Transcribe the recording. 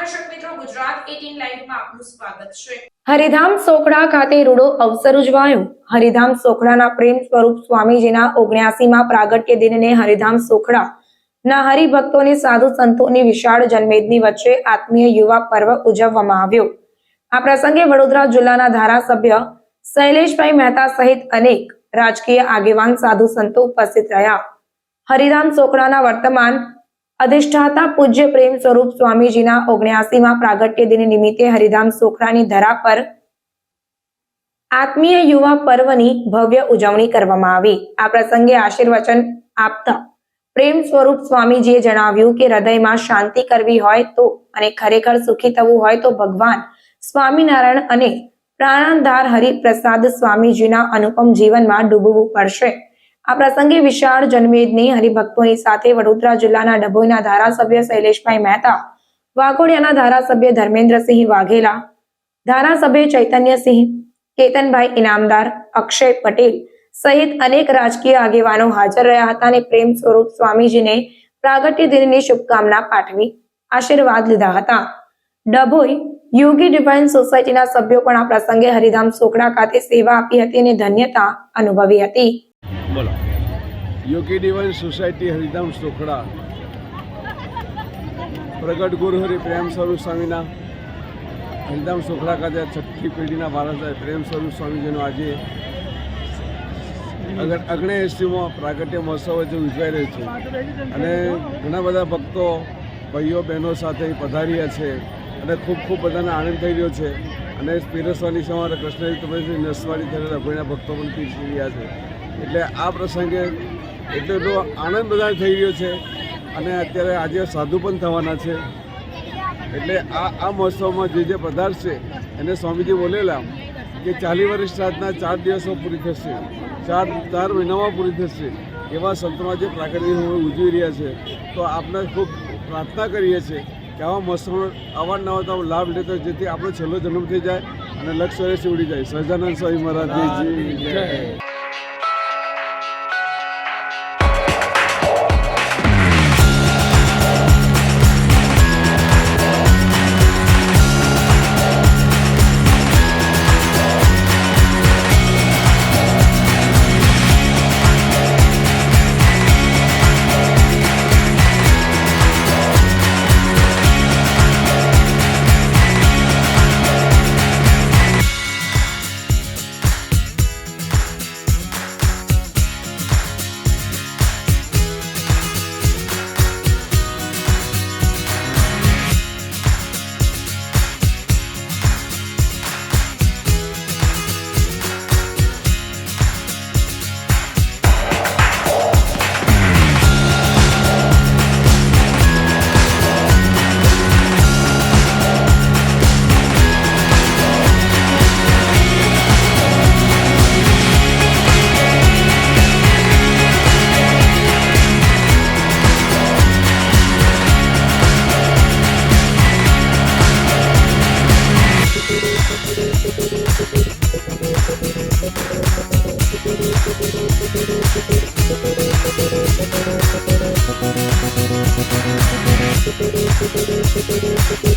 દર્શક મિત્રો, ગુજરાત 18 લાઈવમાં આપનું સ્વાગત છે। હરિધામ સોખડા ખાતે રૂડો અવસર ઉજવાયો। હરિધામ સોખડાના પ્રેમ સ્વરૂપ સ્વામીજીના 79માં પ્રાગટ્ય દિનને હરિધામ સોખડાના હરિભક્તોને સાધુ સંતોની વિશાળ જનમેદની વચ્ચે આત્મીય યુવા પર્વ ઉજવવામાં આવ્યો। આ પ્રસંગે વડોદરા જિલ્લાના ધારાસભ્ય શૈલેષભાઈ મહેતા સહિત અનેક રાજકીય આગેવાન સાધુ સંતો ઉપસ્થિત રહ્યા। હરિધામ સોખડાના વર્તમાન અધિષ્ઠાતા પૂજ્ય પ્રેમ સ્વરૂપ સ્વામીજીના 79માં પ્રાગટ્ય દિન નિમિત્તે હરિધામ સોખડાની ધરા પર આત્મીય યુવા પર્વની ભવ્ય ઉજવણી કરવામાં આવી। આ પ્રસંગે આશીર્વચન આપતા પ્રેમ સ્વરૂપ સ્વામીજીએ જણાવ્યું કે હૃદયમાં શાંતિ કરવી હોય તો અને ખરેખર સુખી થવું હોય તો ભગવાન સ્વામિનારાયણ અને પ્રાણધાર હરિપ્રસાદ સ્વામીજીના અનુપમ જીવનમાં ડૂબવું પડશે। આ પ્રસંગે વિશાળ જનમેદની હરિભક્તોની સાથે વડોદરા જિલ્લાના ડભોઈના ધારાસભ્ય શૈલેષભાઈ મહેતા, વાઘોડિયાના ધારાસભ્ય ધર્મેન્દ્રસિંહ વાઘેલા, ધારાસભ્ય ચૈતન્યસિંહ, કેતનભાઈ ઇનામદાર, અક્ષય પટેલ સહિત અનેક રાજકીય આગેવાનો હાજર રહ્યા હતા અને પ્રેમ સ્વરૂપ સ્વામીજીને પ્રાગટ્ય દિનની શુભકામના પાઠવી આશીર્વાદ લીધા હતા। ડભોઈ યોગી ડિવાઇન સોસાયટીના સભ્યો પણ આ પ્રસંગે હરિધામ સોખડા ખાતે સેવા આપી હતી અને ધન્યતા અનુભવી હતી। બોલો। યોગી ડિવાઇન સોસાયટી હરિધામ સોખડા પ્રગટ ગુરુહરિ પ્રેમ સ્વરૂપ સ્વામીના હરિધામ સોખડા ખાતે 6ઠ્ઠી પેઢીના વારસ પ્રેમ સ્વરૂપ સ્વામીજીનો આજે 79મો પ્રાગટ્ય મહોત્સવ ઉજવાઈ રહ્યો છે અને ઘણા બધા ભક્તો ભાઈઓ બહેનો સાથે પધાર્યા છે અને ખૂબ બધાને આનંદ થઈ રહ્યો છે અને પીરસવાની સવારે કૃષ્ણ નસવાડી થયેલા રઘોઈના ભક્તો પણ પીરસી રહ્યા છે। એટલે આ પ્રસંગે એટલો આનંદ બધા થઈ રહ્યો છે અને અત્યારે આજે સાધુ પણ થવાના છે। એટલે આ મહોત્સવમાં જે પધારશે એને સ્વામીજી બોલેલા કે 40 વર્ષ સાધના 4 દિવસો પૂરી થશે, 4 મહિનામાં પૂરી થશે, એવા સંતોમાં જે પ્રાકૃતિક ઉજવી રહ્યા છે। તો આપણે ખૂબ પ્રાર્થના કરીએ છીએ કે આવા મહોત્સવનો અવારનવાર લાભ લેતો જેથી આપણો છેલ્લો જન્મ થઈ જાય અને લક્ષ્ય ઉડી જાય। સહજાનંદ સ્વામી મહારાજજી જય। Thank you.